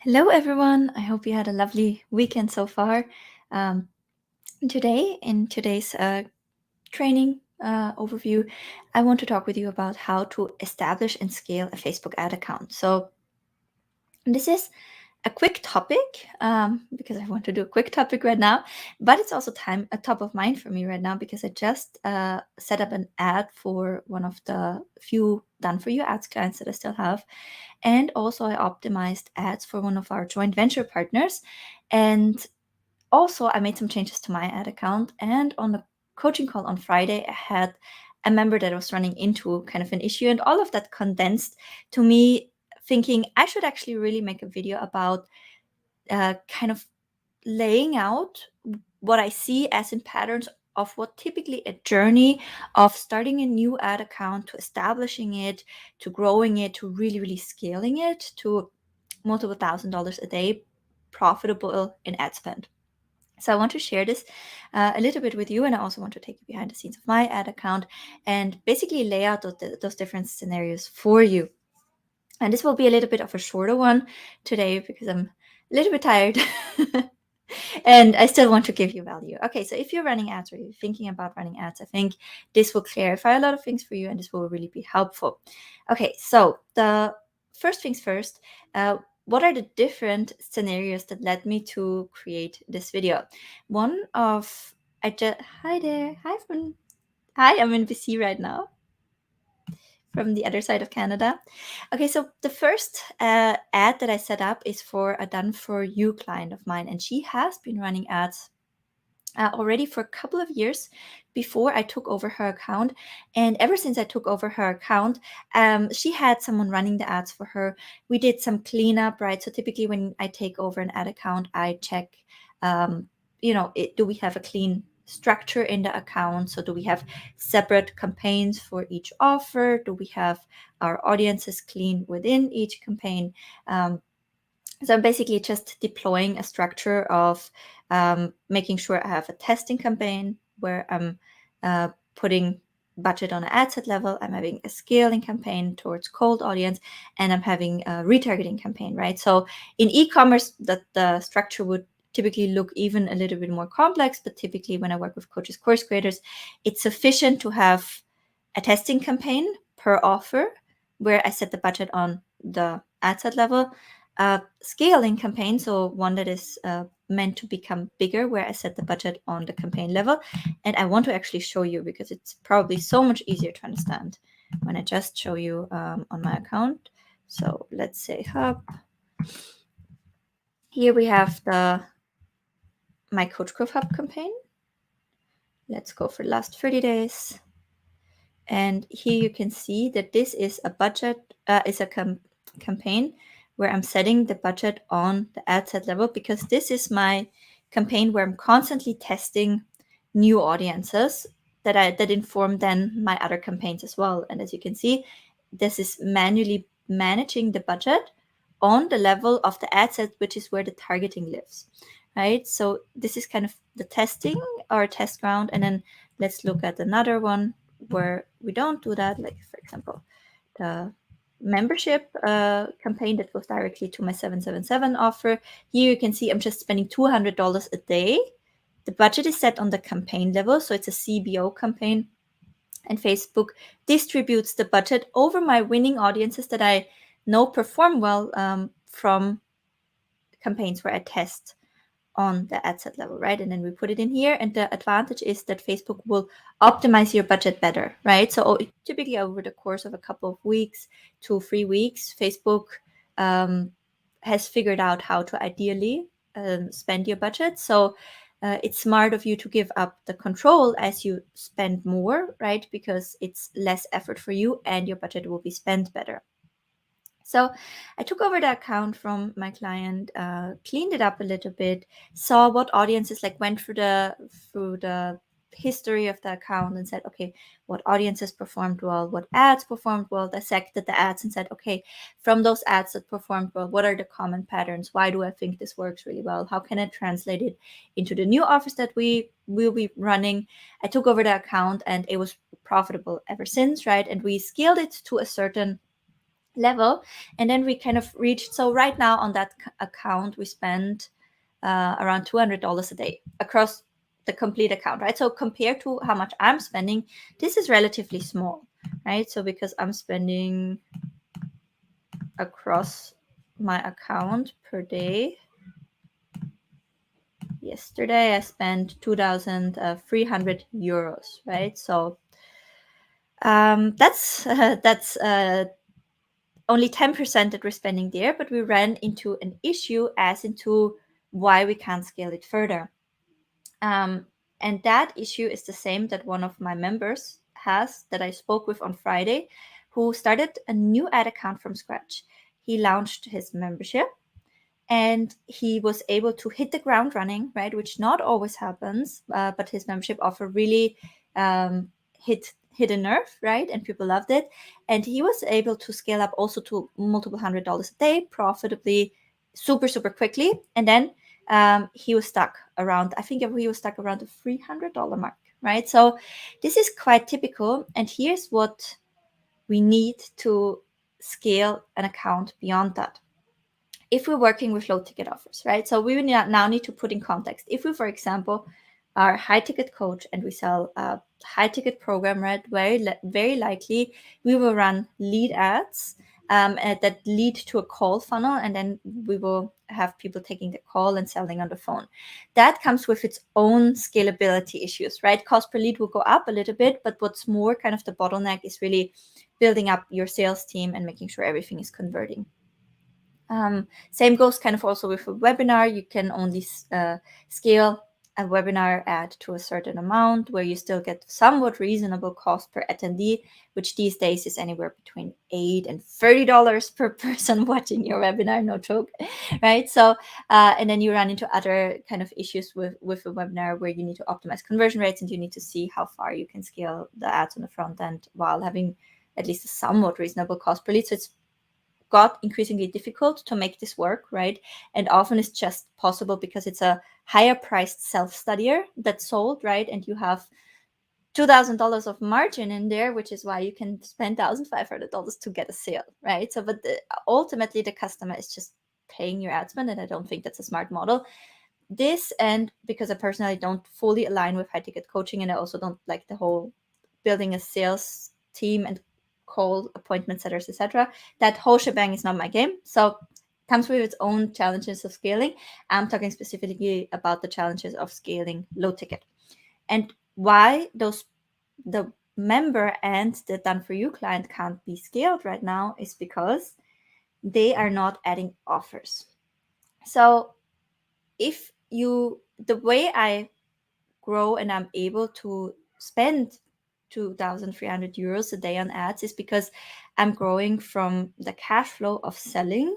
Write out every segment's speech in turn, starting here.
Hello, everyone. I hope you had a lovely weekend so far. Today, in today's training overview, I want to talk with you about how to establish and scale a Facebook ad account. So, this is a quick topic because I want to do a quick topic right now, but it's also a top of mind for me right now because I just set up an ad for one of the few done for you ads clients that I still have. And also I optimized ads for one of our joint venture partners. And also I made some changes to my ad account. And on the coaching call on Friday, I had a member that was running into kind of an issue, and all of that condensed to me thinking I should actually really make a video about kind of laying out what I see as in patterns of what typically a journey of starting a new ad account to establishing it, to growing it, to really, really scaling it to multiple $1,000s a day profitable in ad spend. So I want to share this a little bit with you, and I also want to take you behind the scenes of my ad account and basically lay out those different scenarios for you. And this will be a little bit of a shorter one today because I'm a little bit tired. And I still want to give you value. Okay, so if you're running ads or you're thinking about running ads, I think this will clarify a lot of things for you and this will really be helpful. Okay, so the first things first, what are the different scenarios that led me to create this video? Hi there, hi, I'm in BC right now from the other side of Canada. Okay, so the first ad that I set up is for a done for you client of mine, and she has been running ads already for a couple of years before I took over her account. And ever since I took over her account, she had someone running the ads for her. We did some cleanup, right? So typically when I take over an ad account, I check, do we have a clean structure in the account? So do we have separate campaigns for each offer? Do we have our audiences clean within each campaign? So I'm basically just deploying a structure of making sure I have a testing campaign where I'm putting budget on an ad set level. I'm having a scaling campaign towards cold audience, and I'm having a retargeting campaign, right? So in e-commerce, the structure would typically look even a little bit more complex, but typically when I work with coaches, course creators, it's sufficient to have a testing campaign per offer where I set the budget on the ad set level, scaling campaign, so one that is meant to become bigger, where I set the budget on the campaign level. And I want to actually show you because it's probably so much easier to understand when I just show you on my account. So let's say hub. Here we have my Coach Growth Hub campaign. Let's go for the last 30 days. And here you can see that this is a budget, is a campaign where I'm setting the budget on the ad set level, because this is my campaign where I'm constantly testing new audiences that inform then my other campaigns as well. And as you can see, this is manually managing the budget on the level of the ad set, which is where the targeting lives, right? So this is kind of the testing or test ground. And then let's look at another one where we don't do that, like for example, the membership campaign that goes directly to my 777 offer. Here you can see I'm just spending $200 a day. The budget is set on the campaign level, so it's a CBO campaign, and Facebook distributes the budget over my winning audiences that I know perform well from campaigns where I test on the ad set level, right? And then we put it in here, and the advantage is that Facebook will optimize your budget better, right? So typically over the course of a couple of weeks to 3 weeks, Facebook has figured out how to ideally spend your budget. So it's smart of you to give up the control as you spend more, right? Because it's less effort for you and your budget will be spent better. So I took over the account from my client, cleaned it up a little bit, saw what audiences went through the history of the account and said, okay, what audiences performed well, what ads performed well, dissected the ads and said, okay, from those ads that performed well, what are the common patterns? Why do I think this works really well? How can I translate it into the new offers that we will be running? I took over the account and it was profitable ever since, right? And we scaled it to a certain level. And then we kind of reached, so right now on that account, we spend around $200 a day across the complete account, right? So compared to how much I'm spending, this is relatively small, right? So because I'm spending across my account per day, yesterday I spent 2,300 euros, right? So that's only 10% that we're spending there, but we ran into an issue as into why we can't scale it further. And that issue is the same that one of my members has that I spoke with on Friday, who started a new ad account from scratch. He launched his membership and he was able to hit the ground running, right? Which not always happens, but his membership offer really hit a nerve, right? And people loved it. And he was able to scale up also to multiple $100s a day profitably, super quickly. And then he was stuck around, I think he was stuck around the $300 mark, right? So this is quite typical. And here's what we need to scale an account beyond that. If we're working with low ticket offers, right? So we now need to put in context. If we, for example, are high ticket coach and we sell a high ticket program, right? Very likely we will run lead ads that lead to a call funnel, and then we will have people taking the call and selling on the phone. That comes with its own scalability issues, right? Cost per lead will go up a little bit, but what's more kind of the bottleneck is really building up your sales team and making sure everything is converting. Same goes kind of also with a webinar. You can only scale a webinar ad to a certain amount where you still get somewhat reasonable cost per attendee, which these days is anywhere between $8 and $30 per person watching your webinar, no joke, right? So, and then you run into other kind of issues with a webinar where you need to optimize conversion rates and you need to see how far you can scale the ads on the front end while having at least a somewhat reasonable cost per lead. So it's got increasingly difficult to make this work, right? And often it's just possible because it's a higher priced self-studier that's sold, right? And you have $2,000 of margin in there, which is why you can spend $1,500 to get a sale, right? So, but ultimately the customer is just paying your ad spend, and I don't think that's a smart model. This, and because I personally don't fully align with high ticket coaching, and I also don't like the whole building a sales team and call appointment setters, etc. That whole shebang is not my game. So comes with its own challenges of scaling. I'm talking specifically about the challenges of scaling low ticket. And why the member and the done for you client can't be scaled right now is because they are not adding offers. So if the way I grow and I'm able to spend 2,300 euros a day on ads is because I'm growing from the cash flow of selling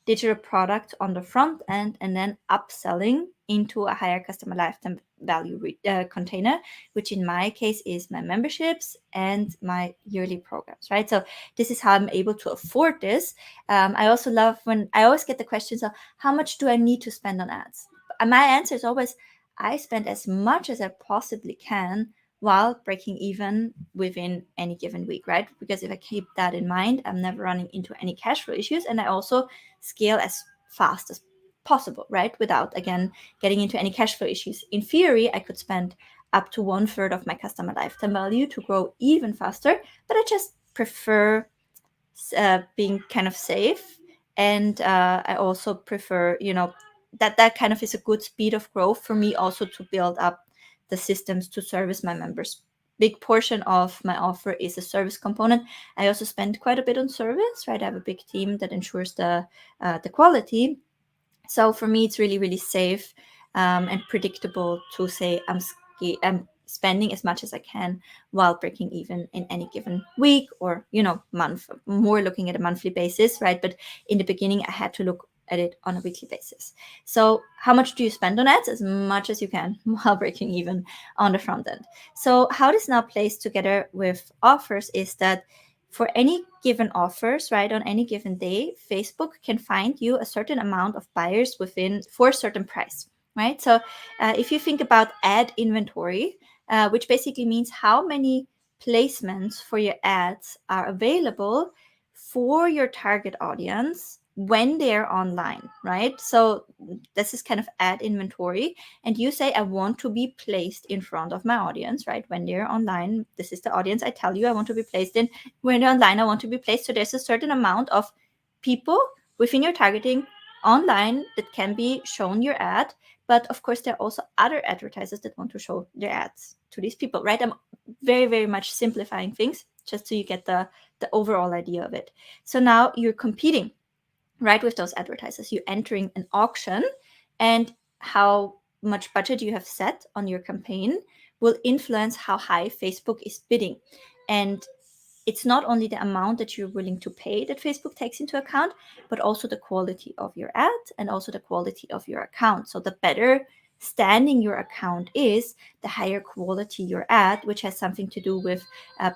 digital product on the front end and then upselling into a higher customer lifetime value container, which in my case is my memberships and my yearly programs, right? So this is how I'm able to afford this. I also love when I always get the questions of how much do I need to spend on ads? And my answer is always, I spend as much as I possibly can while breaking even within any given week, right? Because if I keep that in mind, I'm never running into any cash flow issues. And I also scale as fast as possible, right? Without, again, getting into any cash flow issues. In theory, I could spend up to 1/3 of my customer lifetime value to grow even faster, but I just prefer being kind of safe. And I also prefer, that kind of is a good speed of growth for me also to build up the systems to service my members. Big portion of my offer is a service component. I also spend quite a bit on service, right? I have a big team that ensures the quality. So for me, it's really safe and predictable to say I'm spending as much as I can while breaking even in any given week or month. More looking at a monthly basis, right? But in the beginning, I had to look at it on a weekly basis. So how much do you spend on ads? As much as you can while breaking even on the front end. So how this now plays together with offers is that for any given offers, right, on any given day, Facebook can find you a certain amount of buyers for a certain price, right? So if you think about ad inventory, which basically means how many placements for your ads are available for your target audience when they're online, right? So this is kind of ad inventory, and you say, I want to be placed in front of my audience, right? When they're online, this is the audience I tell you I want to be placed in. When they're online, I want to be placed. So there's a certain amount of people within your targeting online that can be shown your ad. But of course, there are also other advertisers that want to show their ads to these people, right? I'm very, very much simplifying things just so you get the overall idea of it. So now you're competing, right, with those advertisers. You're entering an auction, and how much budget you have set on your campaign will influence how high Facebook is bidding. And it's not only the amount that you're willing to pay that Facebook takes into account, but also the quality of your ad and also the quality of your account. So the better standing your account is, the higher quality your ad, which has something to do with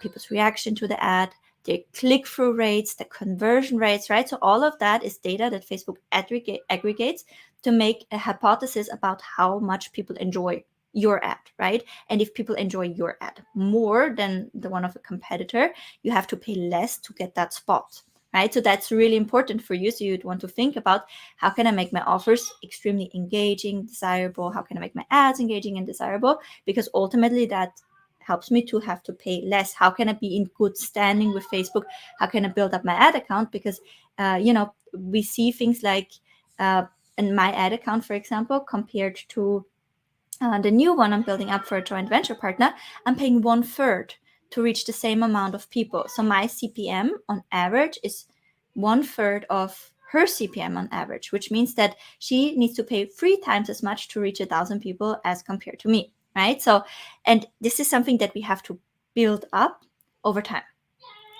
people's reaction to the ad, their click-through rates, the conversion rates, right? So all of that is data that Facebook aggregates to make a hypothesis about how much people enjoy your ad, right? And if people enjoy your ad more than the one of a competitor, you have to pay less to get that spot, right? So that's really important for you. So you'd want to think about, how can I make my offers extremely engaging, desirable? How can I make my ads engaging and desirable? Because ultimately that helps me to have to pay less. How can I be in good standing with Facebook? How can I build up my ad account? Because, we see things like in my ad account, for example, compared to the new one I'm building up for a joint venture partner, I'm paying 1/3 to reach the same amount of people. So my CPM on average is 1/3 of her CPM on average, which means that she needs to pay 3 times as much to reach 1,000 people as compared to me, right? So, and this is something that we have to build up over time.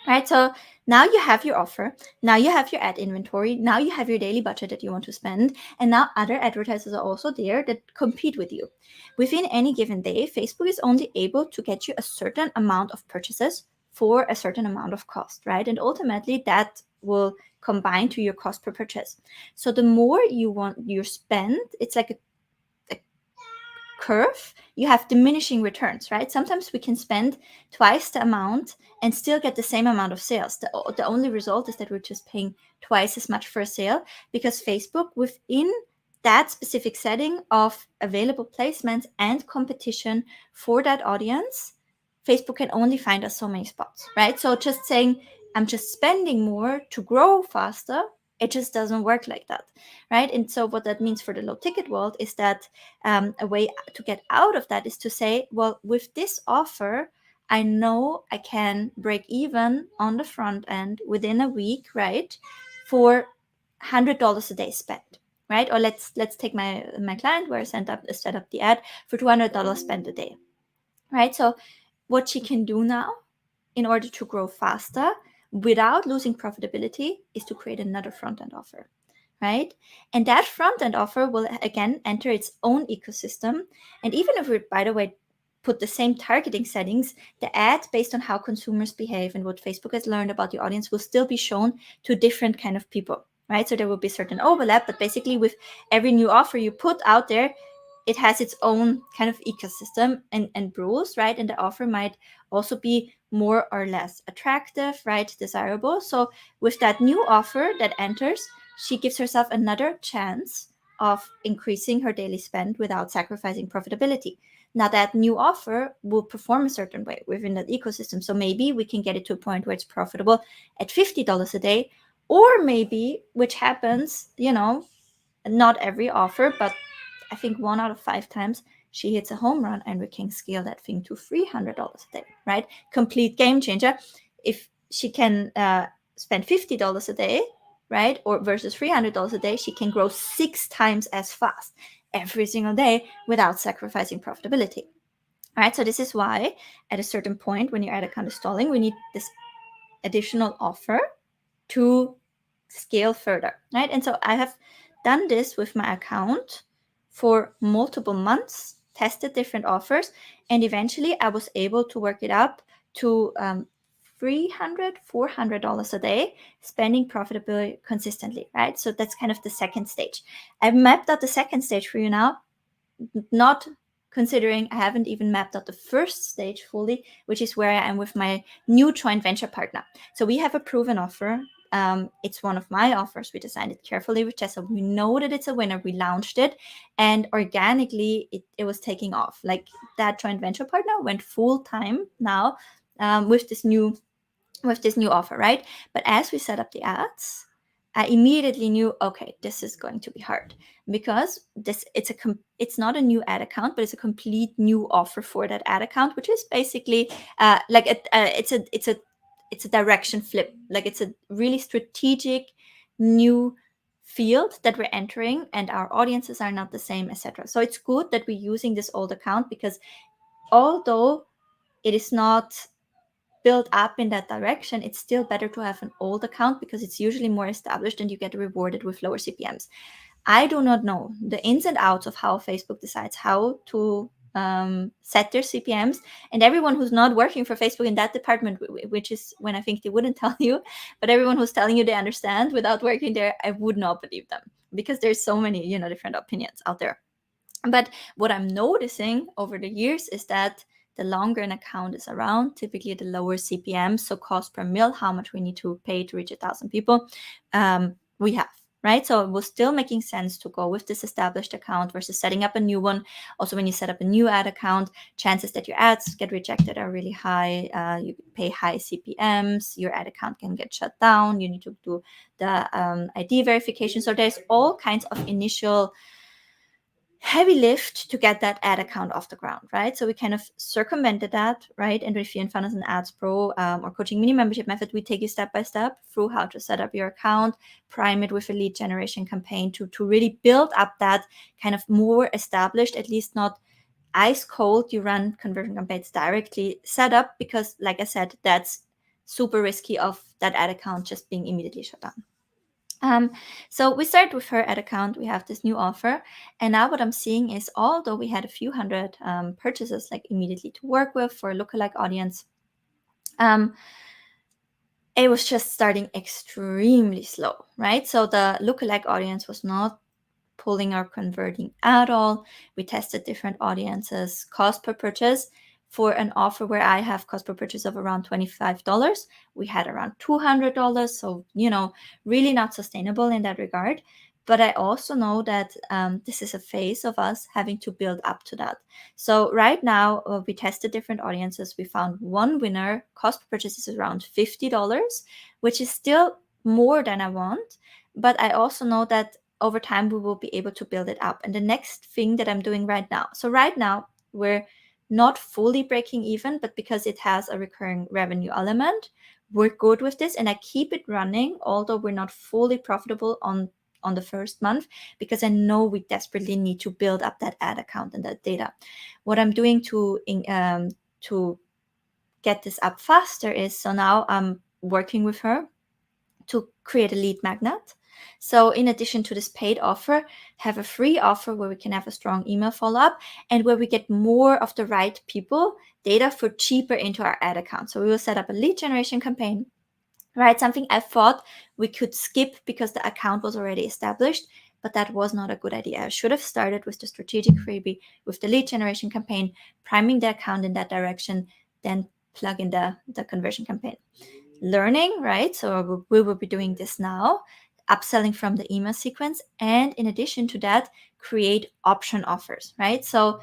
Right, so now you have your offer, now you have your ad inventory, now you have your daily budget that you want to spend, and now other advertisers are also there that compete with you. Within any given day, Facebook is only able to get you a certain amount of purchases for a certain amount of cost, right? And ultimately that will combine to your cost per purchase. So the more you want your spend, it's like a curve, you have diminishing returns, right? Sometimes we can spend twice the amount and still get the same amount of sales. The only result is that we're just paying twice as much for a sale, because Facebook, within that specific setting of available placements and competition for that audience, Facebook can only find us so many spots, right? So just saying, I'm just spending more to grow faster, it just doesn't work like that, right? And so what that means for the low ticket world is that a way to get out of that is to say, well, with this offer, I know I can break even on the front end within a week, right? For $100 a day spent, right? Or let's take my client where I set up the ad for $200 spent a day, right? So what she can do now in order to grow faster without losing profitability is to create another front-end offer, right? And that front-end offer will again enter its own ecosystem. And even if we, by the way, put the same targeting settings, the ad based on how consumers behave and what Facebook has learned about the audience will still be shown to different kind of people, right? So there will be certain overlap, but basically with every new offer you put out there, it has its own kind of ecosystem and rules, right? And the offer might also be more or less attractive, right? Desirable. So with that new offer that enters, she gives herself another chance of increasing her daily spend without sacrificing profitability. Now that new offer will perform a certain way within that ecosystem. So maybe we can get it to a point where it's profitable at $50 a day, or maybe, which happens, not every offer, but I think 1 out of 5 times she hits a home run, and we can scale that thing to $300 a day, right? Complete game changer. If she can spend $50 a day, right, or versus $300 a day, she can grow 6 times as fast every single day without sacrificing profitability. All right, so this is why at a certain point when your ad account is stalling, we need this additional offer to scale further, right? And so I have done this with my account for multiple months, tested different offers, and eventually I was able to work it up to $300, $400 a day, spending profitably consistently, right? So that's kind of the second stage. I've mapped out the second stage for you now, not considering I haven't even mapped out the first stage fully, which is where I am with my new joint venture partner. So we have a proven offer It's one of my offers. We designed it carefully with Jess, so we know that it's a winner. We launched it, and organically it was taking off. Like, that joint venture partner went full time now with this new offer, right? But as we set up the ads, I immediately knew, okay, this is going to be hard, because it's not a new ad account, but it's a complete new offer for that ad account, which is basically it's a direction flip. Like, it's a really strategic new field that we're entering, and our audiences are not the same, etc. So it's good that we're using this old account, because although it is not build up in that direction, it's still better to have an old account, because it's usually more established and you get rewarded with lower CPMs. I do not know the ins and outs of how Facebook decides how to set their CPMs, and everyone who's not working for Facebook in that department, which is when I think they wouldn't tell you, but everyone who's telling you they understand without working there, I would not believe them, because there's so many different opinions out there. But what I'm noticing over the years is that the longer an account is around, typically the lower CPM, so cost per mil, how much we need to pay to reach 1,000 people, we have, right? So it was still making sense to go with this established account versus setting up a new one. Also, when you set up a new ad account, chances that your ads get rejected are really high. You pay high CPMs, your ad account can get shut down, you need to do the ID verification. So there's all kinds of initial heavy lift to get that ad account off the ground, right? So we kind of circumvented that, right? And with Funnels and Ads Pro or Coaching Mini Membership Method, we take you step by step through how to set up your account, prime it with a lead generation campaign to really build up that kind of more established, at least not ice cold, you run conversion campaigns directly set up, because like I said, that's super risky of that ad account just being immediately shut down. So we start with her ad account. We have this new offer, and now what I'm seeing is, although we had a few hundred purchases like immediately to work with for a lookalike audience, it was just starting extremely slow, right? So the lookalike audience was not pulling or converting at all. We tested different audiences. Cost per purchase for an offer where I have cost per purchase of around $25, we had around $200. So, really not sustainable in that regard. But I also know that this is a phase of us having to build up to that. So right now, we tested different audiences. We found one winner. Cost per purchase is around $50, which is still more than I want. But I also know that over time we will be able to build it up. And the next thing that I'm doing right now, so right now we're not fully breaking even, but because it has a recurring revenue element, we're good with this, and I keep it running, although we're not fully profitable on the first month, because I know we desperately need to build up that ad account and that data. What I'm doing to get this up faster is, so now I'm working with her to create a lead magnet. So in addition to this paid offer, have a free offer where we can have a strong email follow-up, and where we get more of the right people data for cheaper into our ad account. So we will set up a lead generation campaign, right? Something I thought we could skip because the account was already established, but that was not a good idea. I should have started with the strategic freebie, with the lead generation campaign, priming the account in that direction, then plug in the conversion campaign. Learning, right? So we will be doing this now, upselling from the email sequence, and in addition to that, create option offers, right? So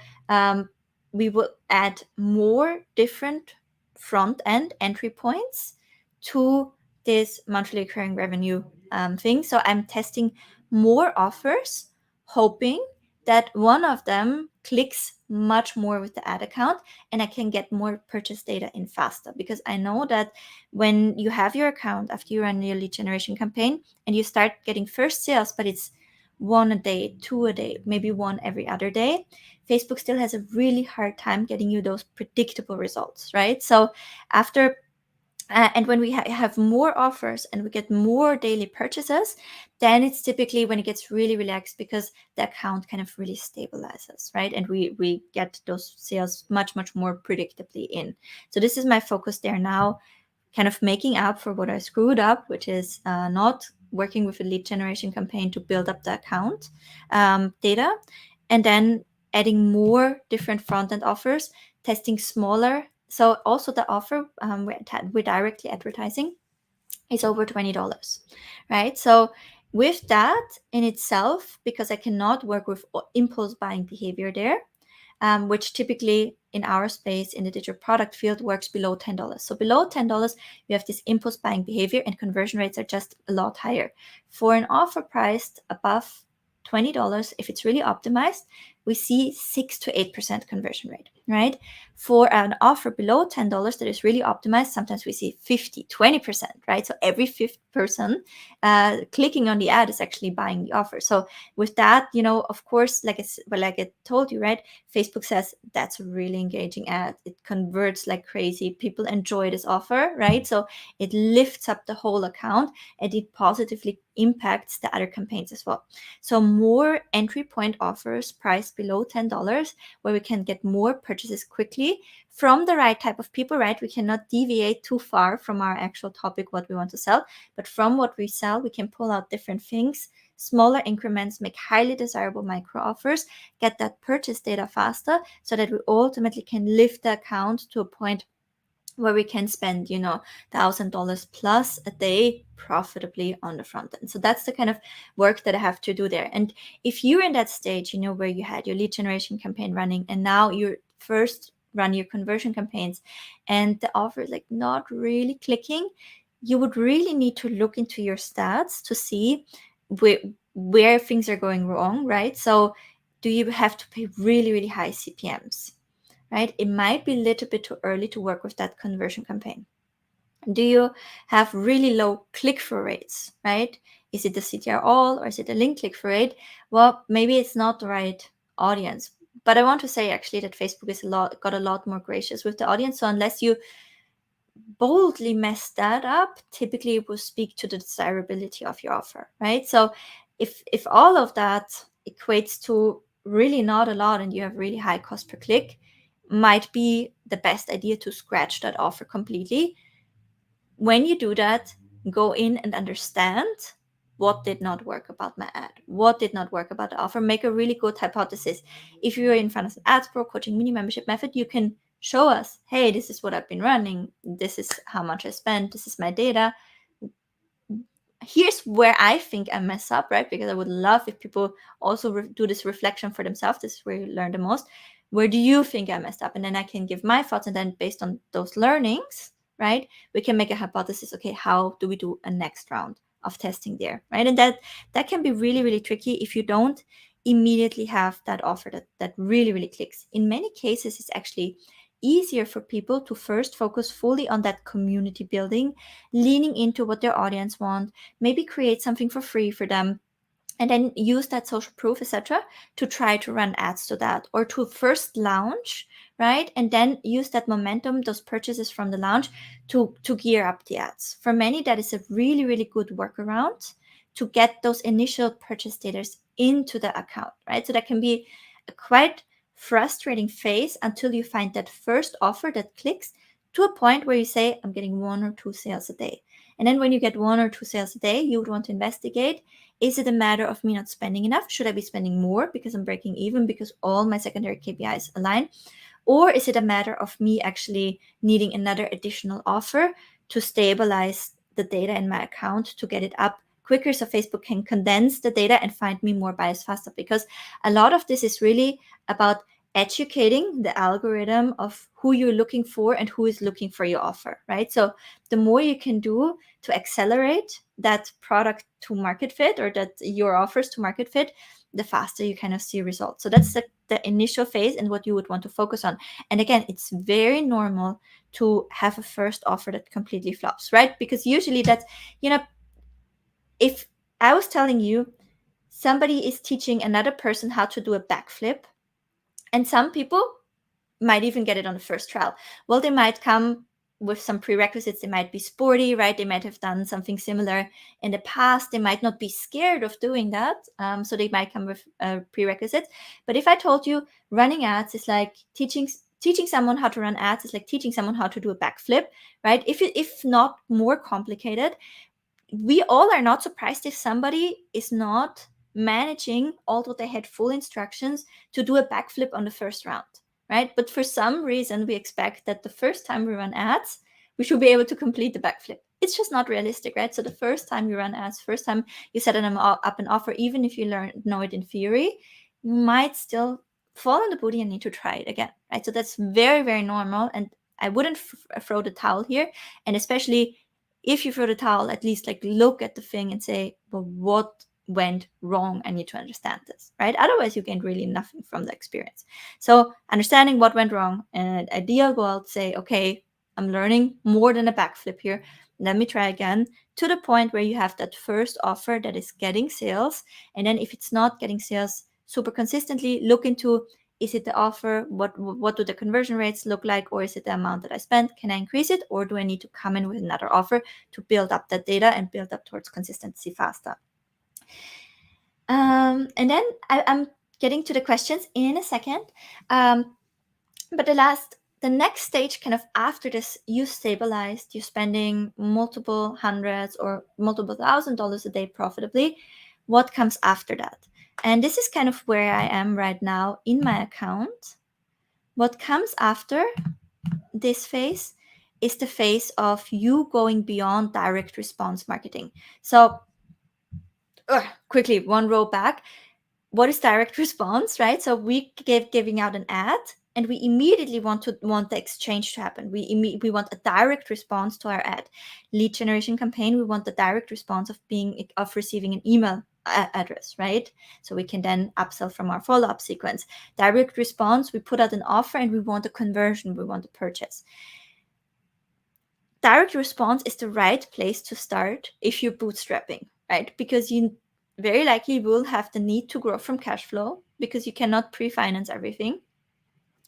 we will add more different front end entry points to this monthly recurring revenue thing. So I'm testing more offers, hoping that one of them clicks much more with the ad account, and I can get more purchase data in faster, because I know that when you have your account after you run your lead generation campaign and you start getting first sales, but it's one a day, two a day, maybe one every other day, Facebook still has a really hard time getting you those predictable results, right? So after and when we have more offers and we get more daily purchases, then it's typically when it gets really relaxed, because the account kind of really stabilizes, right? And we get those sales much, much more predictably in. So this is my focus there now, kind of making up for what I screwed up, which is not working with a lead generation campaign to build up the account data, and then adding more different front-end offers, testing smaller. So also the offer we're directly advertising, is over $20, right? So with that in itself, because I cannot work with impulse buying behavior there, which typically in our space in the digital product field works below $10. So below $10, we have this impulse buying behavior and conversion rates are just a lot higher. For an offer priced above $20, if it's really optimized, we see 6 to 8% conversion rate, right? For an offer below $10 that is really optimized, sometimes we see 50, 20%, right? So every fifth person clicking on the ad is actually buying the offer. So with that, of course, like I told you, right? Facebook says that's a really engaging ad. It converts like crazy. People enjoy this offer, right? So it lifts up the whole account and it positively impacts the other campaigns as well. So more entry point offers priced below $10 where we can get more purchases quickly from the right type of people, right? We cannot deviate too far from our actual topic, what we want to sell, but from what we sell, we can pull out different things, smaller increments, make highly desirable micro offers, get that purchase data faster so that we ultimately can lift the account to a point where we can spend, $1,000 plus a day profitably on the front end. So that's the kind of work that I have to do there. And if you're in that stage, where you had your lead generation campaign running and now you're first run your conversion campaigns and the offer is like not really clicking, you would really need to look into your stats to see where things are going wrong, right? So do you have to pay really, really high CPMs? Right? It might be a little bit too early to work with that conversion campaign. Do you have really low click-through rates, right? Is it the CTR all or is it the link click-through rate? Well, maybe it's not the right audience. But I want to say actually that Facebook is got a lot more gracious with the audience. So unless you boldly mess that up, typically it will speak to the desirability of your offer, right? So if all of that equates to really not a lot and you have really high cost per click, might be the best idea to scratch that offer completely. When you do that, go in and understand what did not work about my ad, what did not work about the offer, make a really good hypothesis. If you're in front of an ads pro coaching mini membership method, you can show us, hey, this is what I've been running, this is how much I spent, this is my data, here's where I think I mess up, right? Because I would love if people also do this reflection for themselves. This is where you learn the most. Where do you think I messed up? And then I can give my thoughts. And then based on those learnings, right, we can make a hypothesis. Okay, how do we do a next round of testing there, right? And that can be really, really tricky if you don't immediately have that offer that really, really clicks. In many cases, it's actually easier for people to first focus fully on that community building, leaning into what their audience want, maybe create something for free for them, and then use that social proof, etc., to try to run ads to that, or to first launch, right? And then use that momentum, those purchases from the launch to gear up the ads. For many, that is a really, really good workaround to get those initial purchase data into the account, right? So that can be a quite frustrating phase until you find that first offer that clicks to a point where you say, I'm getting 1 or 2 sales a day. And then when you get 1 or 2 sales a day, you would want to investigate, is it a matter of me not spending enough? Should I be spending more because I'm breaking even because all my secondary KPIs align? Or is it a matter of me actually needing another additional offer to stabilize the data in my account to get it up quicker so Facebook can condense the data and find me more buyers faster? Because a lot of this is really about educating the algorithm of who you're looking for and who is looking for your offer, right? So the more you can do to accelerate that product to market fit or that your offers to market fit, the faster you kind of see results. So that's the initial phase and what you would want to focus on. And again, it's very normal to have a first offer that completely flops, right? Because usually that's, if I was telling you somebody is teaching another person how to do a backflip, and some people might even get it on the first trial. Well, they might come with some prerequisites. They might be sporty, right? They might have done something similar in the past. They might not be scared of doing that. So they might come with prerequisites. But if I told you running ads is like teaching someone how to run ads is like teaching someone how to do a backflip, right? If not more complicated, we all are not surprised if somebody is not managing, although they had full instructions, to do a backflip on the first round, right? But for some reason, we expect that the first time we run ads, we should be able to complete the backflip. it's just not realistic, right? So the first time you run ads, first time you set up an offer, even if you know it in theory, you might still fall in the booty and need to try it again, right? So that's very, very normal. And I wouldn't throw the towel here. And especially if you throw the towel, at least like look at the thing and say, well, what went wrong? I need to understand this, right? Otherwise you gain really nothing from the experience. So understanding what went wrong, and an ideal world, say, okay, I'm learning more than a backflip here. Let me try again, to the point where you have that first offer that is getting sales. And then if it's not getting sales super consistently, look into, is it the offer? What do the conversion rates look like? Or is it the amount that I spent? Can I increase it? Or do I need to come in with another offer to build up that data and build up towards consistency faster? And then I'm getting to the questions in a second. But the next stage, kind of after this, you stabilized, you're spending multiple hundreds or multiple $1,000s a day profitably. What comes after that? And this is kind of where I am right now in my account. What comes after this phase is the phase of you going beyond direct response marketing. So quickly, one row back. What is direct response, right? So we giving out an ad, and we immediately want the exchange to happen. We want a direct response to our ad. Lead generation campaign, we want the direct response of receiving an email address, right? So we can then upsell from our follow-up sequence. Direct response, we put out an offer and we want a conversion, we want a purchase. Direct response is the right place to start if you're bootstrapping, right? Because you very likely will have the need to grow from cash flow because you cannot pre-finance everything.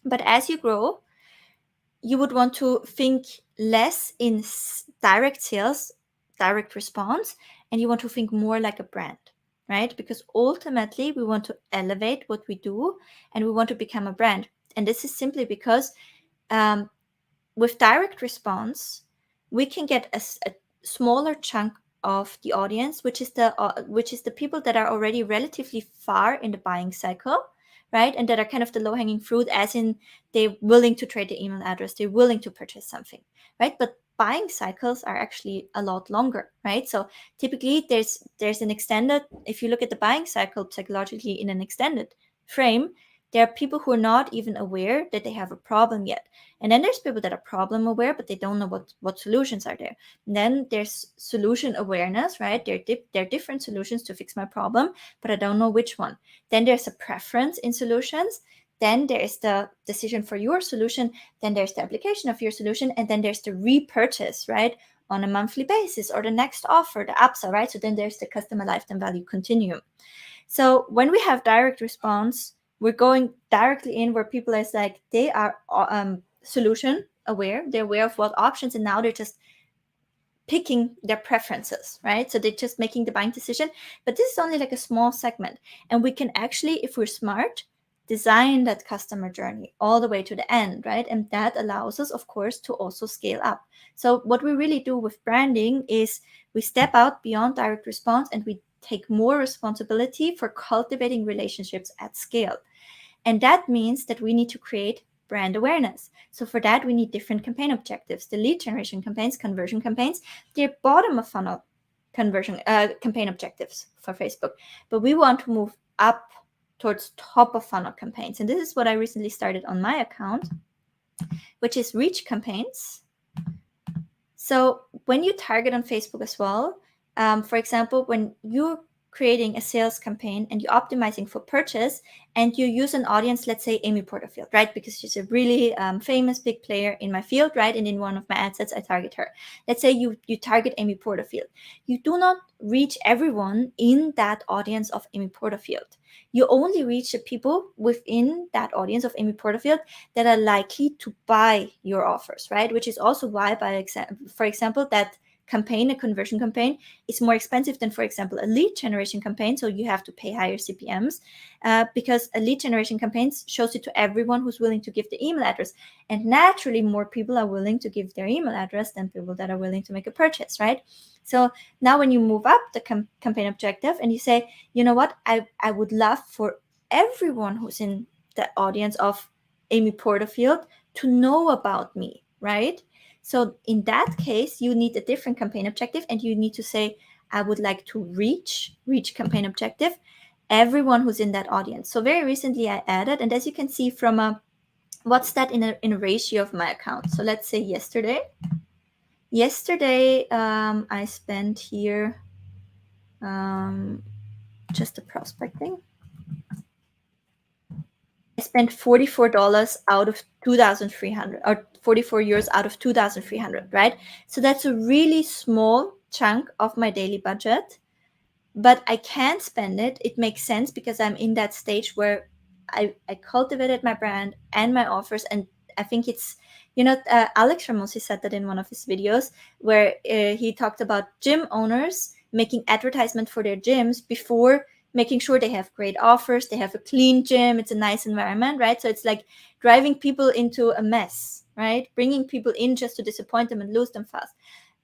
But as you grow, you would want to think less in direct sales, direct response, and you want to think more like a brand, right? Because ultimately we want to elevate what we do and we want to become a brand. And this is simply because with direct response, we can get a smaller chunk of the audience, which is the people that are already relatively far in the buying cycle, right? And that are kind of the low-hanging fruit, as in they're willing to trade the email address, they're willing to purchase something, right? But buying cycles are actually a lot longer, right? So typically there's an extended, if you look at the buying cycle psychologically in an extended frame, there are people who are not even aware that they have a problem yet. And then there's people that are problem aware, but they don't know what solutions are there. And then there's solution awareness, right? There are different solutions to fix my problem, but I don't know which one. Then there's a preference in solutions. Then there is the decision for your solution. Then there's the application of your solution. And then there's the repurchase, right? On a monthly basis, or the next offer, the upsell, right? So then there's the customer lifetime value continuum. So when we have direct response, we're going directly in where people is like, they are solution aware, they're aware of what options, and now they're just picking their preferences, right? So they're just making the buying decision. But this is only like a small segment. And we can actually, if we're smart, design that customer journey all the way to the end, right? And that allows us, of course, to also scale up. So what we really do with branding is we step out beyond direct response and we take more responsibility for cultivating relationships at scale. And that means that we need to create brand awareness. So for that, we need different campaign objectives. The lead generation campaigns, conversion campaigns, they're bottom of funnel conversion campaign objectives for Facebook. But we want to move up towards top of funnel campaigns. And this is what I recently started on my account, which is reach campaigns. So when you target on Facebook as well, for example, when you're creating a sales campaign and you're optimizing for purchase and you use an audience, let's say Amy Porterfield, right? Because she's a really famous big player in my field, right? And in one of my ad sets, I target her. Let's say you target Amy Porterfield. You do not reach everyone in that audience of Amy Porterfield. You only reach the people within that audience of Amy Porterfield that are likely to buy your offers, right? Which is also why, for example, that campaign, a conversion campaign, is more expensive than, for example, a lead generation campaign. So you have to pay higher CPMs because a lead generation campaign shows it to everyone who's willing to give the email address. And naturally, more people are willing to give their email address than people that are willing to make a purchase, right? So now when you move up the campaign objective and you say, you know what, I would love for everyone who's in the audience of Amy Porterfield to know about me, right? So in that case, you need a different campaign objective, and you need to say, I would like to reach campaign objective, everyone who's in that audience. So very recently I added, and as you can see from a, what's that in a ratio of my account? So let's say yesterday I spent here just a prospecting. I spent $44 out of 2,300, or 44 euros out of 2,300, right? So that's a really small chunk of my daily budget, but I can spend it. It makes sense because I'm in that stage where I cultivated my brand and my offers. And I think it's, Alex Ramosi said that in one of his videos where he talked about gym owners making advertisement for their gyms before making sure they have great offers, they have a clean gym, it's a nice environment, right? So it's like driving people into a mess, right? Bringing people in just to disappoint them and lose them fast.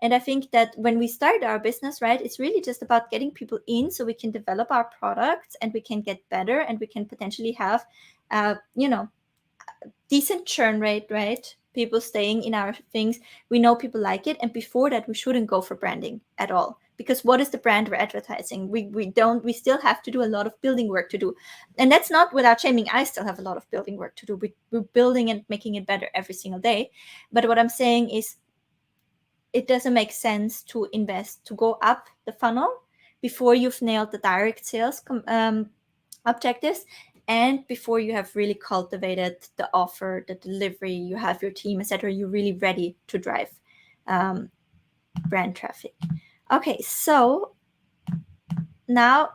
And I think that when we start our business, right, it's really just about getting people in so we can develop our products and we can get better and we can potentially have, decent churn rate, right? People staying in our things. We know people like it. And before that, we shouldn't go for branding at all. Because what is the brand we're advertising? We still have to do a lot of building work to do. And that's not without shaming. I still have a lot of building work to do. We're building and making it better every single day. But what I'm saying is, it doesn't make sense to invest, to go up the funnel before you've nailed the direct sales objectives and before you have really cultivated the offer, the delivery, you have your team, etc. You're really ready to drive brand traffic. Okay, so now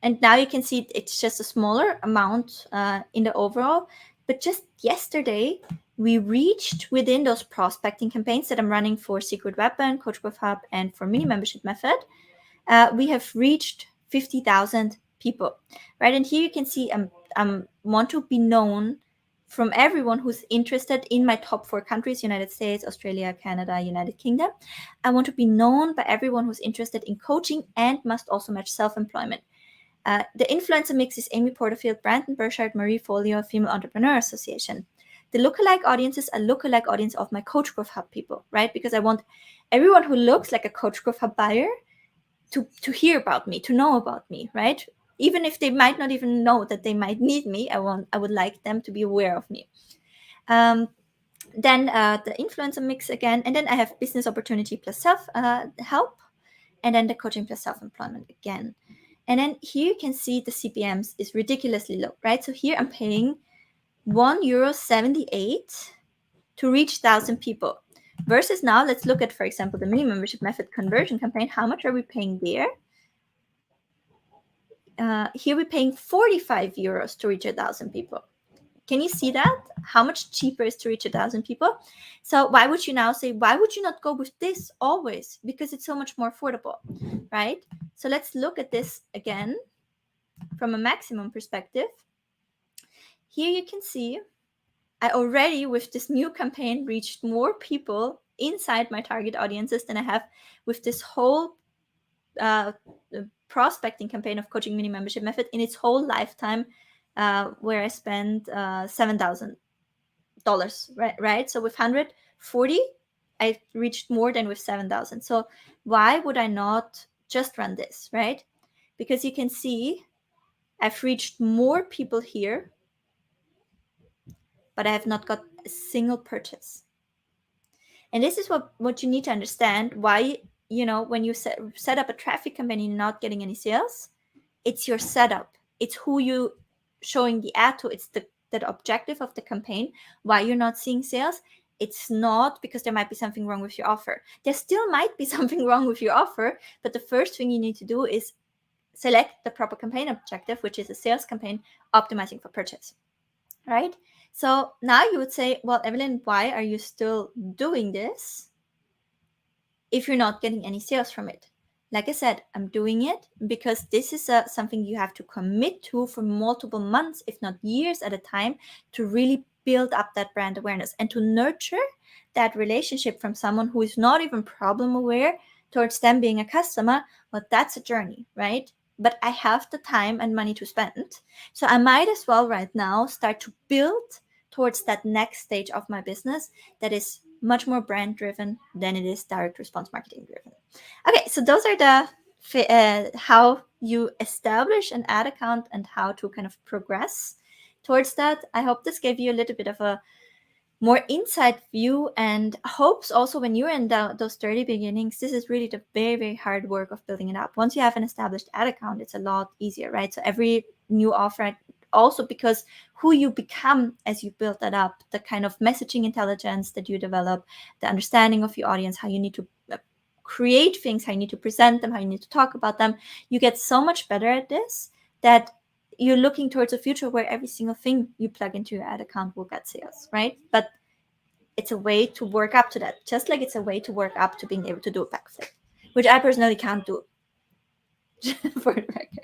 you can see it's just a smaller amount in the overall, but just yesterday we reached within those prospecting campaigns that I'm running for Secret Weapon, Coach Growth Hub, and for Mini Membership Method. We have reached 50,000 people, right? And here you can see I want to be known from everyone who's interested in my top 4 countries, United States, Australia, Canada, United Kingdom. I want to be known by everyone who's interested in coaching and must also match self-employment. The influencer mix is Amy Porterfield, Brandon Burchard, Marie Folio, Female Entrepreneur Association. The lookalike audiences are lookalike audience of my Coach Growth Hub people, right? Because I want everyone who looks like a Coach Growth Hub buyer to hear about me, to know about me, right? Even if they might not even know that they might need me, I would like them to be aware of me. Then the influencer mix again, and then I have business opportunity plus self help, and then the coaching plus self-employment again. And then here you can see the CPMs is ridiculously low, right? So here I'm paying €1.78 to reach 1,000 people. Versus now, let's look at, for example, the mini membership method conversion campaign. How much are we paying there? Here we're paying €45 to reach 1,000 people. Can you see that? How much cheaper is to reach 1,000 people? So why would you now say, why would you not go with this always? Because it's so much more affordable, right? So let's look at this again from a maximum perspective. Here you can see I already, with this new campaign, reached more people inside my target audiences than I have with this whole prospecting campaign of Coaching Mini Membership Method in its whole lifetime, where I spent $7,000, right? So with 140, I reached more than with 7,000. So why would I not just run this, right? Because you can see I've reached more people here, but I have not got a single purchase. And this is what you need to understand, why, when you set up a traffic campaign and you're not getting any sales, it's your setup. It's who you showing the ad to. It's the objective of the campaign, why you're not seeing sales. It's not because there might be something wrong with your offer. There still might be something wrong with your offer, but the first thing you need to do is select the proper campaign objective, which is a sales campaign optimizing for purchase, right? So now you would say, well, Evelyn, why are you still doing this if you're not getting any sales from it? Like I said, I'm doing it because this is something you have to commit to for multiple months, if not years at a time, to really build up that brand awareness and to nurture that relationship from someone who is not even problem aware towards them being a customer. Well, that's a journey, right? But I have the time and money to spend. So I might as well right now start to build towards that next stage of my business that is much more brand driven than it is direct response marketing driven. Okay, so those are the how you establish an ad account and how to kind of progress towards that. I hope this gave you a little bit of a more inside view, and hopes also when you're in those dirty beginnings, this is really the very, very hard work of building it up. Once you have an established ad account, it's a lot easier, right? So every new offer, also because who you become as you build that up, the kind of messaging intelligence that you develop, the understanding of your audience, how you need to create things, how you need to present them, how you need to talk about them, you get so much better at this that you're looking towards a future where every single thing you plug into your ad account will get sales, right? But it's a way to work up to that, just like it's a way to work up to being able to do a backflip, which I personally can't do for the record.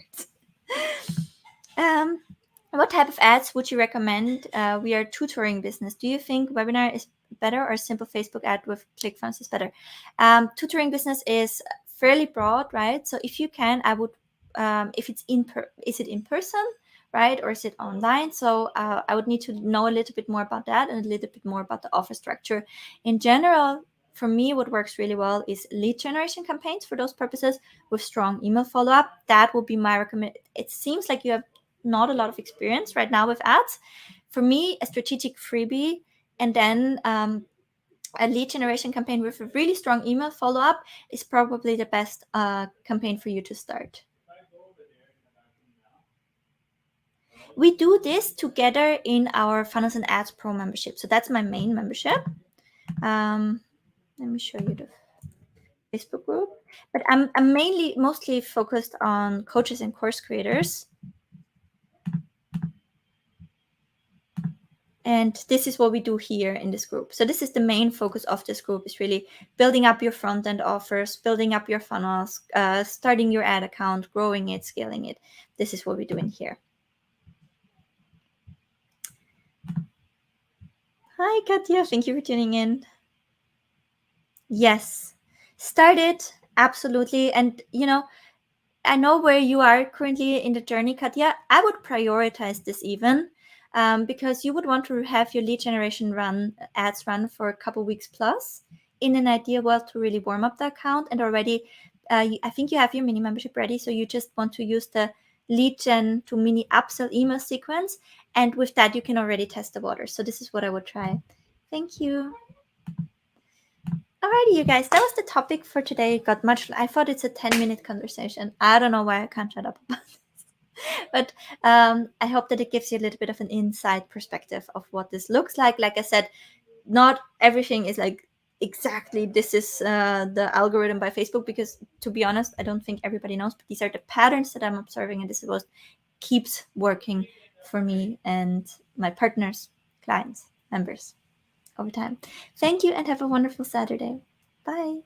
What type of ads would you recommend? We are a tutoring business. Do you think webinar is better or simple Facebook ad with ClickFunnels is better? Tutoring business is fairly broad, right? So if you can, I would, if it's is it in person, right? Or is it online? So I would need to know a little bit more about that and a little bit more about the offer structure. In general, for me, what works really well is lead generation campaigns for those purposes with strong email follow-up. That would be my recommend. It seems like you have not a lot of experience right now with ads. For me, a strategic freebie and then a lead generation campaign with a really strong email follow-up is probably the best campaign for you to start. We do this together in our Funnels and Ads Pro membership. So that's my main membership. Let me show you the Facebook group. But I'm mostly focused on coaches and course creators. And this is what we do here in this group. So this is the main focus of this group, is really building up your front-end offers, building up your funnels, starting your ad account, growing it, scaling it. This is what we're doing here. Hi, Katya. Thank you for tuning in. Yes, start it. Absolutely. And, I know where you are currently in the journey, Katya. I would prioritize this even. Because you would want to have your lead generation ads run for a couple weeks plus in an ideal world to really warm up the account. And already, I think you have your mini membership ready. So you just want to use the lead gen to mini upsell email sequence. And with that, you can already test the waters. So this is what I would try. Thank you. Alrighty, you guys, that was the topic for today. I thought it's a 10-minute conversation. I don't know why I can't shut up about this. But I hope that it gives you a little bit of an inside perspective of what this looks like. Like I said, not everything is like exactly this is the algorithm by Facebook, because to be honest, I don't think everybody knows, but these are the patterns that I'm observing, and this is what keeps working for me and my partners, clients, members over time. Thank you, and have a wonderful Saturday. Bye.